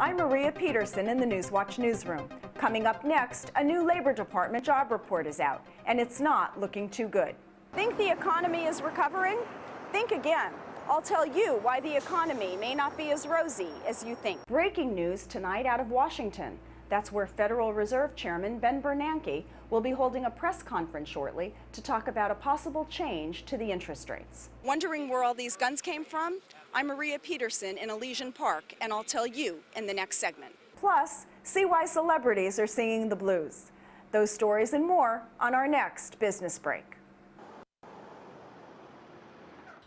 I'm Maria Peterson in the Newswatch newsroom. Coming up next, a new Labor Department job report is out, and it's not looking too good. Think the economy is recovering? Think again. I'll tell you why the economy may not be as rosy as you think. Breaking news tonight out of Washington. That's where Federal Reserve Chairman Ben Bernanke will be holding a press conference shortly to talk about a possible change to the interest rates. Wondering where all these guns came from? I'm Maria Peterson in Elysian Park, and I'll tell you in the next segment. Plus, see why celebrities are singing the blues. Those stories and more on our next business break.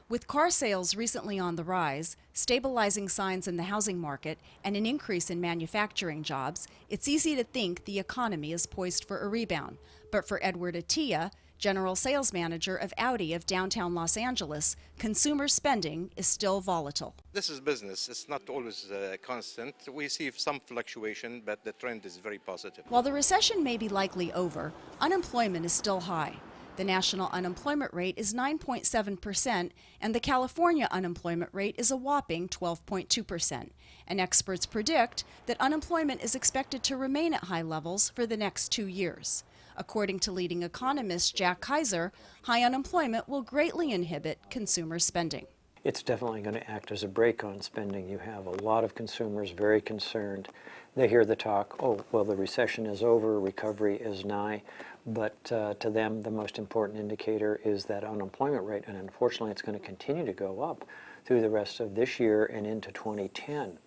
With car sales recently on the rise, stabilizing signs in the housing market, and an increase in manufacturing jobs, it's easy to think the economy is poised for a rebound. But for Edward Attia, General Sales Manager of Audi of downtown Los Angeles, consumer spending is still volatile. This is business. It's not always constant. We see some fluctuation, but the trend is very positive. While the recession may be likely over, unemployment is still high. The national unemployment rate is 9.7%, and the California unemployment rate is a whopping 12.2%. And experts predict that unemployment is expected to remain at high levels for the next 2 years. According to leading economist Jack Kaiser, high unemployment will greatly inhibit consumer spending. It's definitely going to act as a brake on spending. You have a lot of consumers very concerned. They hear the talk, oh, well, the recession is over, recovery is nigh. But to them, the most important indicator is that unemployment rate, and unfortunately it's going to continue to go up through the rest of this year and into 2010.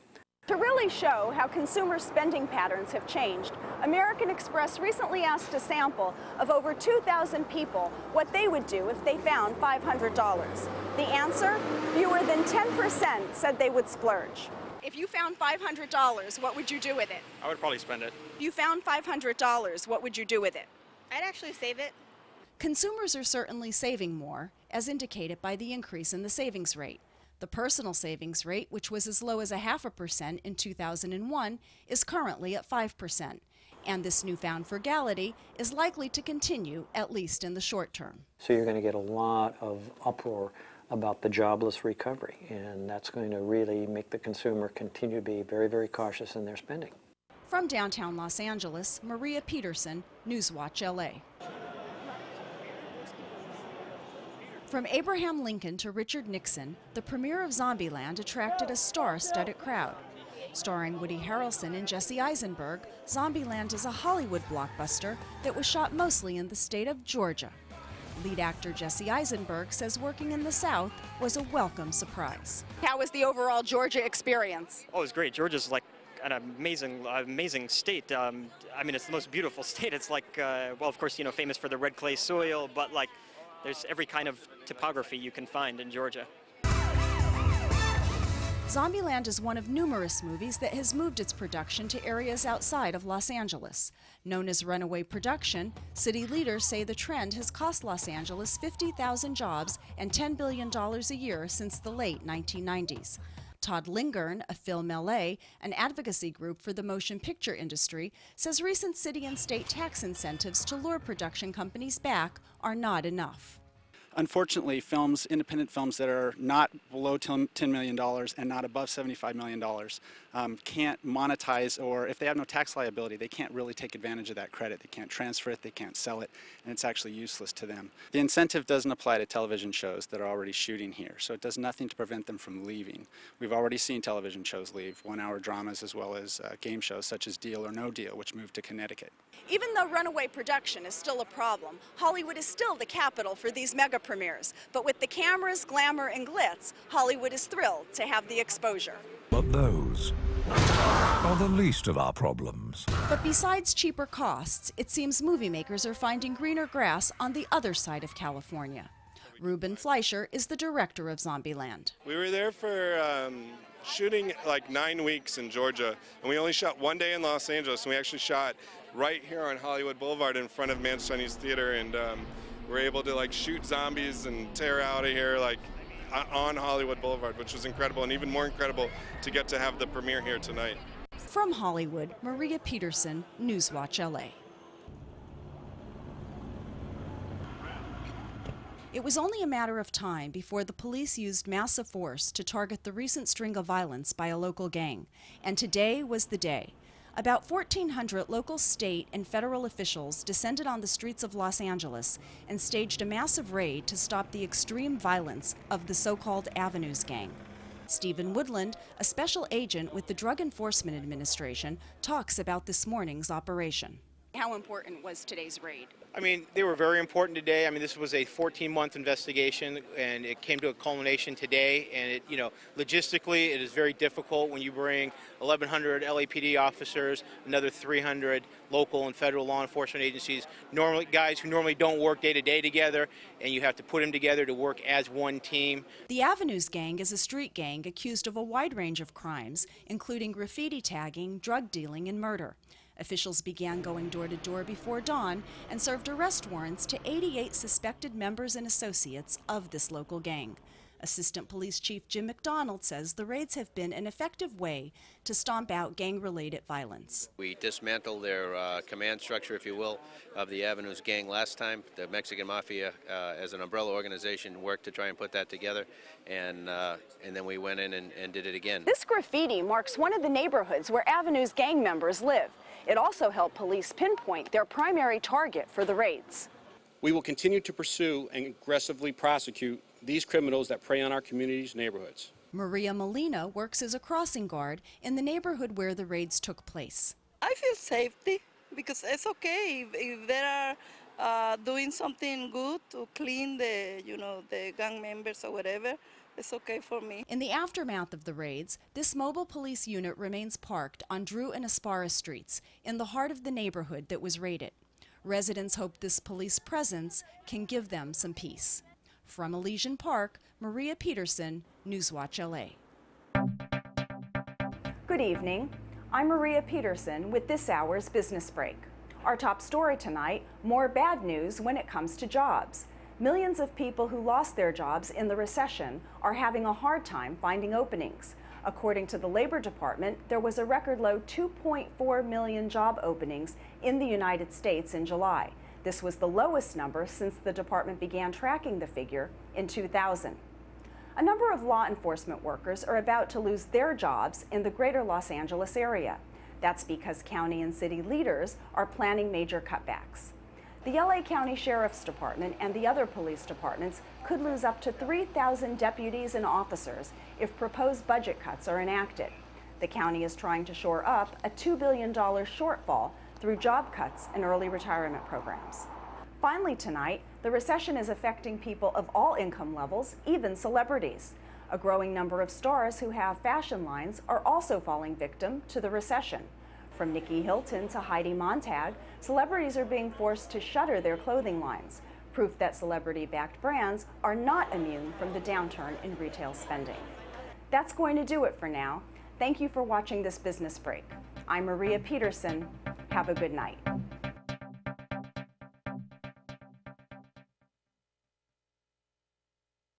To really show how consumer spending patterns have changed, American Express recently asked a sample of over 2,000 people what they would do if they found $500. The answer? Fewer than 10% said they would splurge. If you found $500, what would you do with it? I would probably spend it. If you found $500, what would you do with it? I'd actually save it. Consumers are certainly saving more, as indicated by the increase in the savings rate. The personal savings rate, which was as low as 0.5% in 2001, is currently at 5%. And this newfound frugality is likely to continue, at least in the short term. So you're going to get a lot of uproar about the jobless recovery, and that's going to really make the consumer continue to be very, very cautious in their spending. From downtown Los Angeles, Maria Peterson, Newswatch LA. From Abraham Lincoln to Richard Nixon, the premiere of Zombieland attracted a star-studded crowd. Starring Woody Harrelson and Jesse Eisenberg, Zombieland is a Hollywood blockbuster that was shot mostly in the state of Georgia. Lead actor Jesse Eisenberg says working in the South was a welcome surprise. How was the overall Georgia experience? Oh, it was great. Georgia's like an amazing state. I mean, it's the most beautiful state. It's like, well, of course, you know, famous for the red clay soil, but like, there's every kind of topography you can find in Georgia. Zombieland is one of numerous movies that has moved its production to areas outside of Los Angeles. Known as runaway production, city leaders say the trend has cost Los Angeles 50,000 jobs and $10 billion a year since the late 1990s. Todd Lingern of Film LA, an advocacy group for the motion picture industry, says recent city and state tax incentives to lure production companies back are not enough. Unfortunately, independent films that are not below $10 million and not above $75 million can't monetize, or if they have no tax liability, they can't really take advantage of that credit. They can't transfer it, they can't sell it, and it's actually useless to them. The incentive doesn't apply to television shows that are already shooting here, so it does nothing to prevent them from leaving. We've already seen television shows leave, one-hour dramas as well as game shows such as Deal or No Deal, which moved to Connecticut. Even though runaway production is still a problem, Hollywood is still the capital for these mega premieres. But with the cameras, glamour, and glitz, Hollywood is thrilled to have the exposure. But those are the least of our problems. But besides cheaper costs, it seems movie makers are finding greener grass on the other side of California. Ruben Fleischer is the director of Zombieland. We were there for shooting like 9 weeks in Georgia, and we only shot one day in Los Angeles, and we actually shot right here on Hollywood Boulevard in front of Mann's Chinese Theater, and we're able to like shoot zombies and tear out of here like on Hollywood Boulevard, which was incredible, and even more incredible to get to have the premiere here tonight. From Hollywood, Maria Peterson, Newswatch LA. It was only a matter of time before the police used massive force to target the recent string of violence by a local gang, and today was the day. About 1,400 local, state, and federal officials descended on the streets of Los Angeles and staged a massive raid to stop the extreme violence of the so-called Avenues gang. Stephen Woodland, a special agent with the Drug Enforcement Administration, talks about this morning's operation. How important was today's raid? I mean, they were very important today. I mean, this was a 14-month investigation, and it came to a culmination today. And it, logistically, it is very difficult when you bring 1,100 LAPD officers, another 300 local and federal law enforcement agencies, normally guys who normally don't work day to day together, and you have to put them together to work as one team. The Avenues gang is a street gang accused of a wide range of crimes, including graffiti tagging, drug dealing, and murder. Officials began going door to door before dawn and served arrest warrants to 88 suspected members and associates of this local gang. Assistant Police Chief Jim McDonald says the raids have been an effective way to stomp out gang-related violence. We dismantled their command structure, if you will, of the Avenues gang last time. The Mexican Mafia, as an umbrella organization, worked to try and put that together, and then we went in and did it again. This graffiti marks one of the neighborhoods where Avenues gang members live. It also helped police pinpoint their primary target for the raids. We will continue to pursue and aggressively prosecute these criminals that prey on our community's neighborhoods. Maria Molina works as a crossing guard in the neighborhood where the raids took place. I feel safety because it's okay if they are doing something good to clean the gang members or whatever. It's okay for me. In the aftermath of the raids, this mobile police unit remains parked on Drew and Aspara streets in the heart of the neighborhood that was raided. Residents hope this police presence can give them some peace. From Elysian Park, Maria Peterson, Newswatch LA. Good evening. I'm Maria Peterson with this hour's Business Break. Our top story tonight, more bad news when it comes to jobs. Millions of people who lost their jobs in the recession are having a hard time finding openings. According to the Labor Department, there was a record low 2.4 million job openings in the United States in July. This was the lowest number since the department began tracking the figure in 2000. A number of law enforcement workers are about to lose their jobs in the greater Los Angeles area. That's because county and city leaders are planning major cutbacks. The LA County Sheriff's Department and the other police departments could lose up to 3,000 deputies and officers if proposed budget cuts are enacted. The county is trying to shore up a $2 billion shortfall through job cuts and early retirement programs. Finally tonight, the recession is affecting people of all income levels, even celebrities. A growing number of stars who have fashion lines are also falling victim to the recession. From Nikki Hilton to Heidi Montag, celebrities are being forced to shutter their clothing lines, proof that celebrity-backed brands are not immune from the downturn in retail spending. That's going to do it for now. Thank you for watching this Business Break. I'm Maria Peterson. Have a good night.